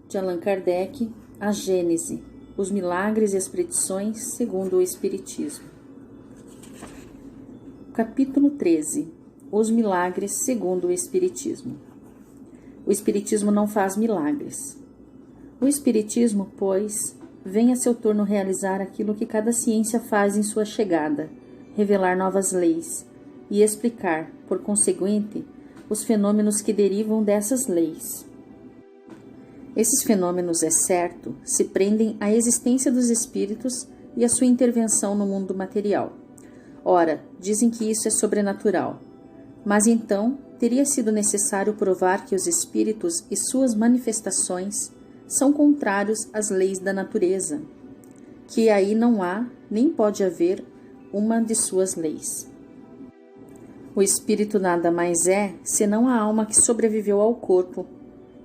de Allan Kardec, a Gênese, os milagres e as predições segundo o Espiritismo. Capítulo 13. Os milagres segundo o Espiritismo. O Espiritismo não faz milagres. O Espiritismo, pois, vem a seu turno realizar aquilo que cada ciência faz em sua chegada, revelar novas leis e explicar, por conseguinte, os fenômenos que derivam dessas leis. Esses fenômenos, é certo, se prendem à existência dos espíritos e à sua intervenção no mundo material. Ora, dizem que isso é sobrenatural. Mas então, teria sido necessário provar que os espíritos e suas manifestações são contrários às leis da natureza, que aí não há, nem pode haver, uma de suas leis. O espírito nada mais é, senão a alma que sobreviveu ao corpo.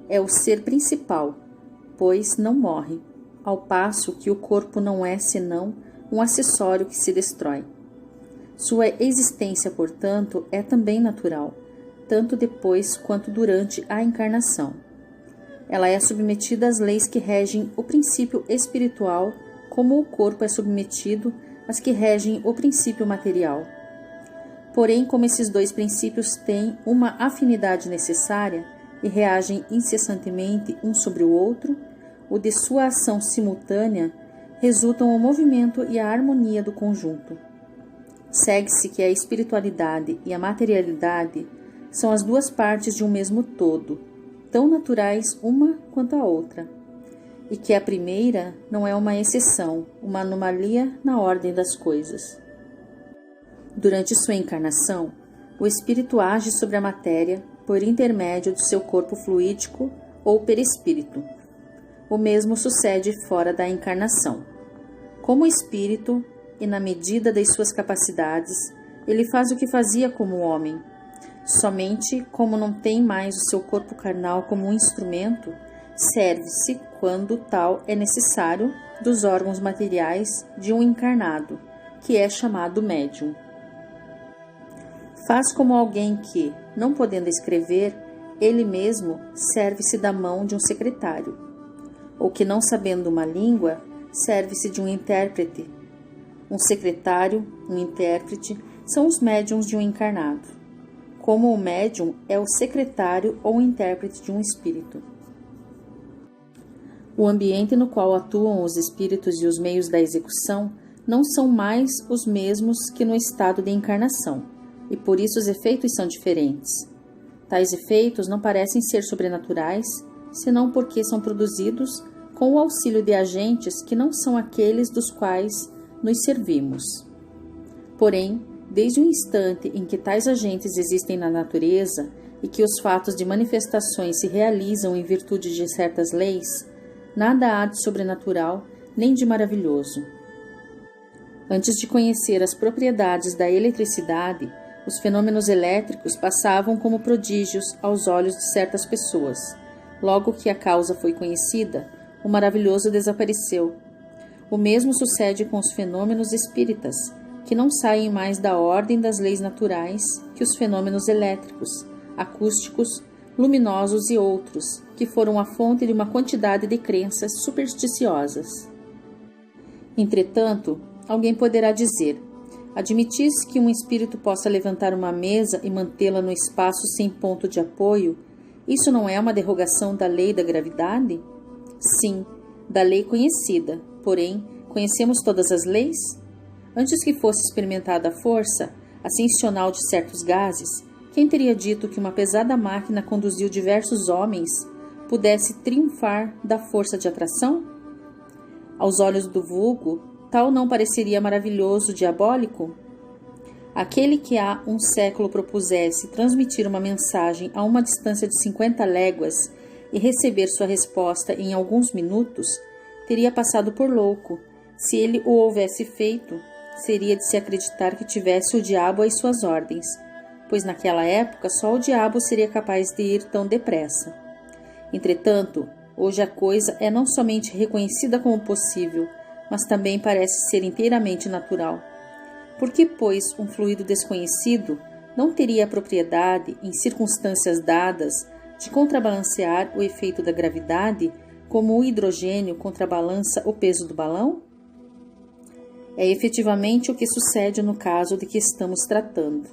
É o ser principal, pois não morre, ao passo que o corpo não é senão um acessório que se destrói. Sua existência, portanto, é também natural, tanto depois quanto durante a encarnação. Ela é submetida às leis que regem o princípio espiritual, como o corpo é submetido às que regem o princípio material. Porém, como esses dois princípios têm uma afinidade necessária e reagem incessantemente um sobre o outro, o de sua ação simultânea resultam o movimento e a harmonia do conjunto. Segue-se que a espiritualidade e a materialidade são as duas partes de um mesmo todo, tão naturais uma quanto a outra, e que a primeira não é uma exceção, uma anomalia na ordem das coisas. Durante sua encarnação, o espírito age sobre a matéria por intermédio do seu corpo fluídico ou perispírito. O mesmo sucede fora da encarnação. Como espírito, e na medida das suas capacidades, ele faz o que fazia como homem. Somente, como não tem mais o seu corpo carnal como um instrumento, serve-se, quando tal é necessário, dos órgãos materiais de um encarnado, que é chamado médium. Faz como alguém que, não podendo escrever, ele mesmo serve-se da mão de um secretário, ou que, não sabendo uma língua, serve-se de um intérprete. Um secretário, um intérprete, são os médiuns de um encarnado, como o médium é o secretário ou intérprete de um espírito. O ambiente no qual atuam os espíritos e os meios da execução não são mais os mesmos que no estado de encarnação, e por isso os efeitos são diferentes. Tais efeitos não parecem ser sobrenaturais, senão porque são produzidos com o auxílio de agentes que não são aqueles dos quais nos servimos. Porém, desde o instante em que tais agentes existem na natureza e que os fatos de manifestações se realizam em virtude de certas leis, nada há de sobrenatural nem de maravilhoso. Antes de conhecer as propriedades da eletricidade, os fenômenos elétricos passavam como prodígios aos olhos de certas pessoas. Logo que a causa foi conhecida, o maravilhoso desapareceu. O mesmo sucede com os fenômenos espíritas, que não saem mais da ordem das leis naturais que os fenômenos elétricos, acústicos, luminosos e outros, que foram a fonte de uma quantidade de crenças supersticiosas. Entretanto, alguém poderá dizer: admitis que um espírito possa levantar uma mesa e mantê-la no espaço sem ponto de apoio, isso não é uma derrogação da lei da gravidade? Sim, da lei conhecida, porém, conhecemos todas as leis? Antes que fosse experimentada a força ascensional de certos gases, quem teria dito que uma pesada máquina conduziu diversos homens pudesse triunfar da força de atração? Aos olhos do vulgo, tal não pareceria maravilhoso, diabólico? Aquele que há um século propusesse transmitir uma mensagem a uma distância de 50 léguas e receber sua resposta em alguns minutos, teria passado por louco. Se ele o houvesse feito, seria de se acreditar que tivesse o diabo às suas ordens, pois naquela época só o diabo seria capaz de ir tão depressa. Entretanto, hoje a coisa é não somente reconhecida como possível, mas também parece ser inteiramente natural. Por que, pois, um fluido desconhecido não teria a propriedade, em circunstâncias dadas, de contrabalancear o efeito da gravidade como o hidrogênio contrabalança o peso do balão? É efetivamente o que sucede no caso de que estamos tratando.